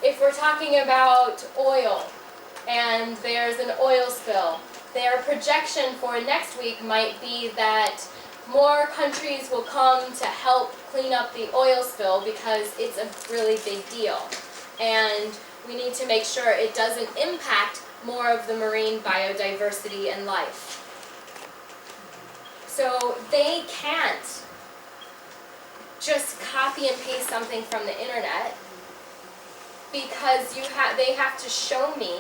if we're talking about oil and there's an oil spill, their projection for next week might be that more countries will come to help clean up the oil spill because it's a really big deal. And we need to make sure it doesn't impact more of the marine biodiversity and life. So they can't just copy and paste something from the internet, because they have to show me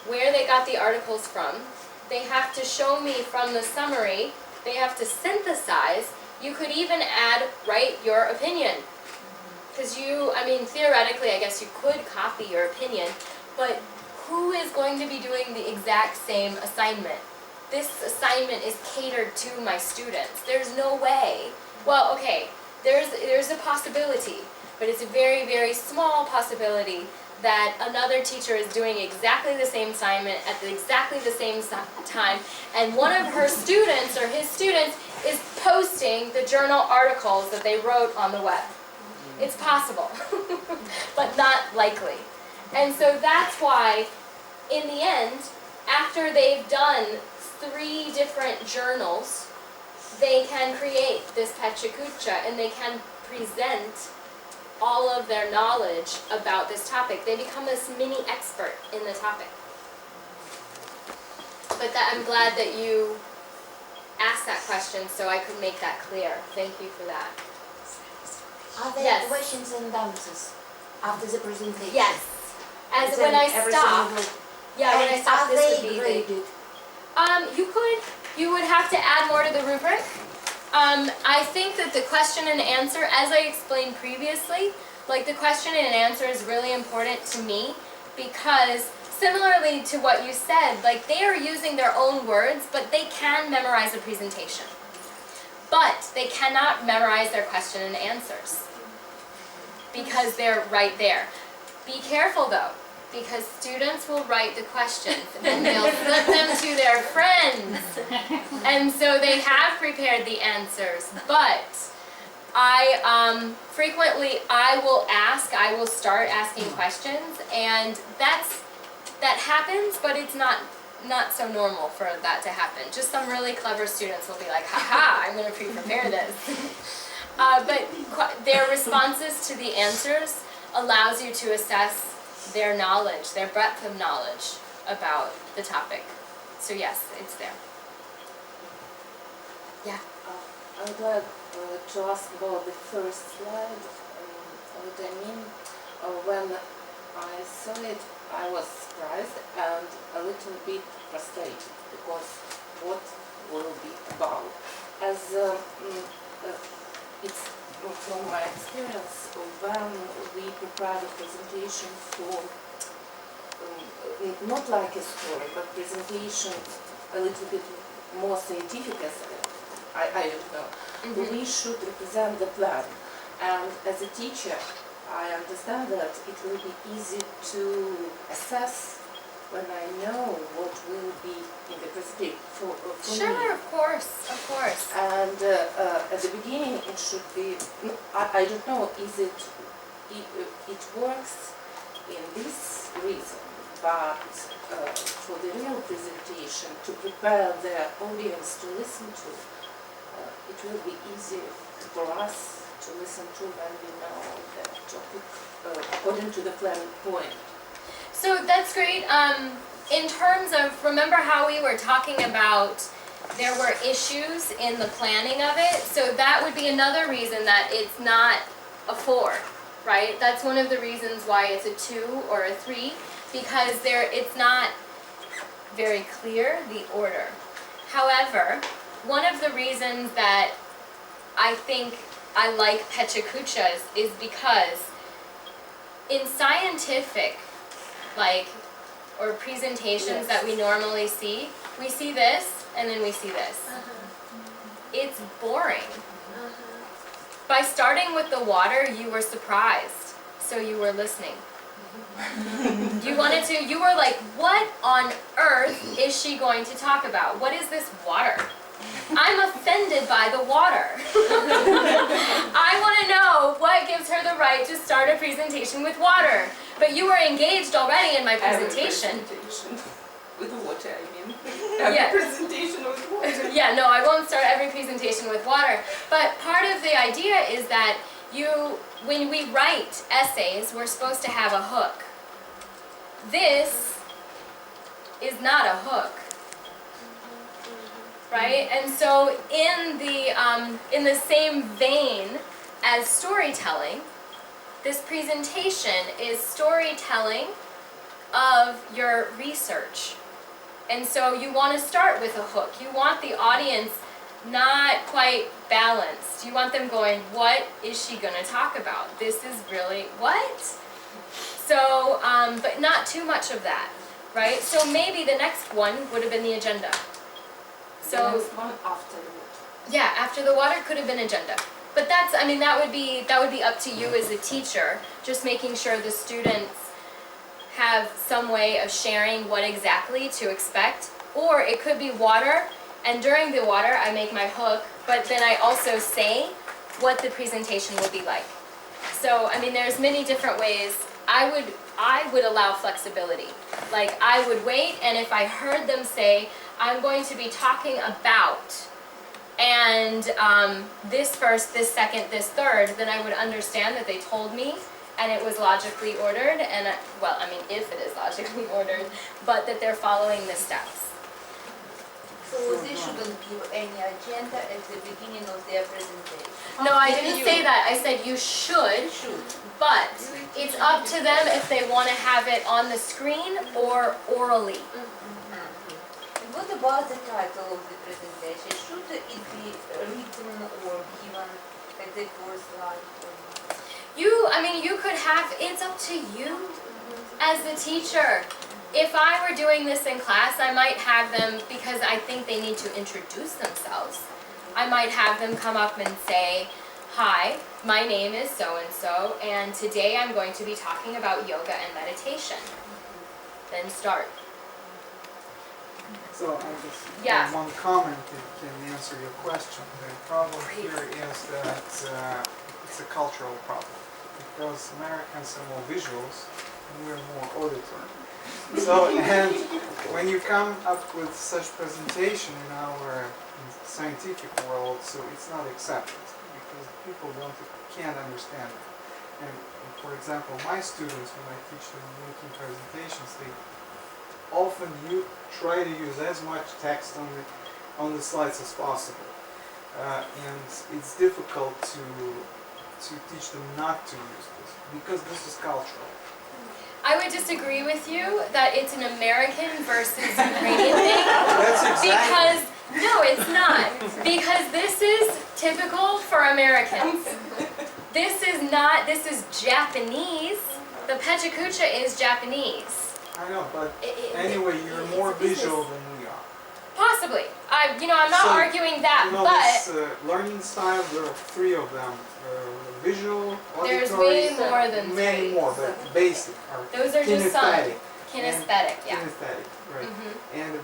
where they got the articles from. They have to show me from the summary. They have to synthesize. You could even write your opinion. Because I mean, theoretically, I guess you could copy your opinion, but who is going to be doing the exact same assignment? This assignment is catered to my students. There's no way. Well, okay, there's a possibility, but it's a very, very small possibility that another teacher is doing exactly the same assignment at exactly the same time, and one of her students or his students is posting the journal articles that they wrote on the web. It's possible, but not likely. And so that's why, in the end, after they've done 3 different journals, they can create this Pecha Kucha, and they can present all of their knowledge about this topic. They become this mini expert in the topic. But I'm glad that you asked that question so I could make that clear. Thank you for that. Are there questions and answers after the presentation? Yes. As when I stop. Yeah, when I stop, this would be graded? You would have to add more to the rubric. I think that the question and answer, as I explained previously, like the question and answer is really important to me, because similarly to what you said, like they are using their own words, but they can memorize a presentation. But they cannot memorize their question and answers because they're right there. Be careful though, because students will write the questions and they'll flip them to their friends. And so they have prepared the answers, but frequently I will start asking questions, and that happens, but it's not so normal for that to happen. Just some really clever students will be like, haha, I'm going to pre-prepare this. But their responses to the answers allows you to assess their knowledge, their breadth of knowledge about the topic. So yes, it's there. Yeah. I would like to ask about the first slide. What I mean, when I saw it, I was surprised and a little bit frustrated, because what will be about? As it's from my experience, when we prepare a presentation for, not like a story, but presentation a little bit more scientific, as I don't know, we should represent the plan. And as a teacher, I understand that it will be easy to assess when I know what will be in the presentation for sure, me. Of course. And at the beginning it should be, I don't know, it works in this reason, but for the real presentation, to prepare the audience to listen to, it will be easier for us to listen to when we know the topic according to the planning point. So that's great. In terms of, remember how we were talking about there were issues in the planning of it? So that would be another reason that it's not a 4, right? That's one of the reasons why it's a 2 or a 3, because it's not very clear, the order. However, one of the reasons that I think I like Pecha Kuchas is because in scientific, or presentations that we normally see, we see this and then we see this. It's boring. By starting with the water, you were surprised, so you were listening. You were like, what on earth is she going to talk about? What is this water? I'm offended by the water. I want to know what gives her the right to start a presentation with water. But you were engaged already in my presentation. With water, I mean. Yeah. Presentation with water. Yeah, no, I won't start every presentation with water. But part of the idea is that when we write essays, we're supposed to have a hook. This is not a hook, right? And so in the same vein as storytelling, this presentation is storytelling of your research. And so you want to start with a hook. You want the audience not quite balanced. You want them going, what is she going to talk about? This is really, what? So, but not too much of that, right? So maybe the next one would have been the agenda. So, the next one after the water. Yeah, after the water could have been agenda. But that's, I mean, that would be up to you as a teacher, just making sure the students have some way of sharing what exactly to expect. Or it could be water, and during the water I make my hook, but then I also say what the presentation will be like. So, I mean, there's many different ways. I would allow flexibility. Like, I would wait, and if I heard them say, I'm going to be talking about, and this first, this second, this third, then I would understand that they told me, and it was logically ordered, and, well, I mean, if it is logically ordered, but that they're following the steps. So they shouldn't give any agenda at the beginning of their presentation? No, I didn't say that. I said you should, but it's up to them if they want to have it on the screen or orally. And what about the title of the presentation? Should it be written or given at the first slide? I mean, you could have, it's up to you as the teacher. If I were doing this in class, I might have them, because I think they need to introduce themselves, I might have them come up and say, hi, my name is so-and-so, and today I'm going to be talking about yoga and meditation. Then start. So I just Yeah. one comment that can answer your question. The problem here is that it's a cultural problem, because Americans are more visuals and we're more auditory. So, and when you come up with such presentation in our scientific world, so it's not accepted, because people can't understand it. And for example, my students, when I teach them making presentations, they often try to use as much text on the slides as possible, and it's difficult to teach them not to use this, because this is cultural. I would disagree with you that it's an American versus Ukrainian thing. That's exactly. Because, no, it's not. Because this is typical for Americans. This is not, this is Japanese. The Pecha Kucha is Japanese. I know, but anyway, you're more visual than we are. Possibly. I'm not arguing that, This but learning style, there are three of them. Visual, auditory, there's way more than many three. more, but basic are Those are just some. kinesthetic. Kinesthetic, yeah. Kinesthetic, right. Mm-hmm. And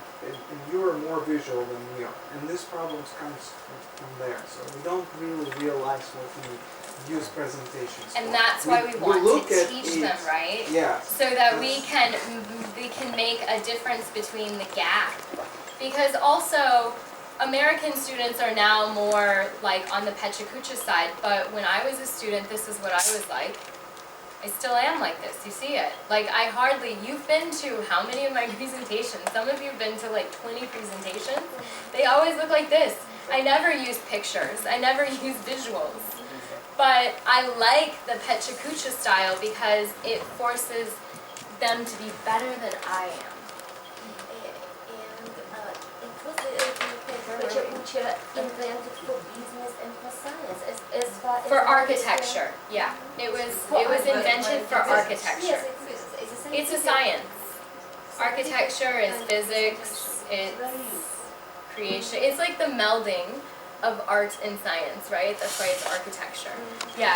you are more visual than we are. And this problem comes from there. So we don't really realize what we use presentations for. And that's why we want look to at teach it, them, right? Yes. So that we can make a difference between the gap. Because also, American students are now more like on the Pecha Kucha side, but when I was a student, this is what I was like. I still am like this, you see it. Like you've been to how many of my presentations? Some of you have been to like 20 presentations. They always look like this. I never use pictures, I never use visuals. But I like the Pecha Kucha style because it forces them to be better than I am. Pecha Kucha invented for business and for science, as far as For architecture, yeah. It was invented for architecture. Yes, It's a science. Architecture is physics, it's creation. It's like the melding of art and science, right? That's why it's architecture. Yeah.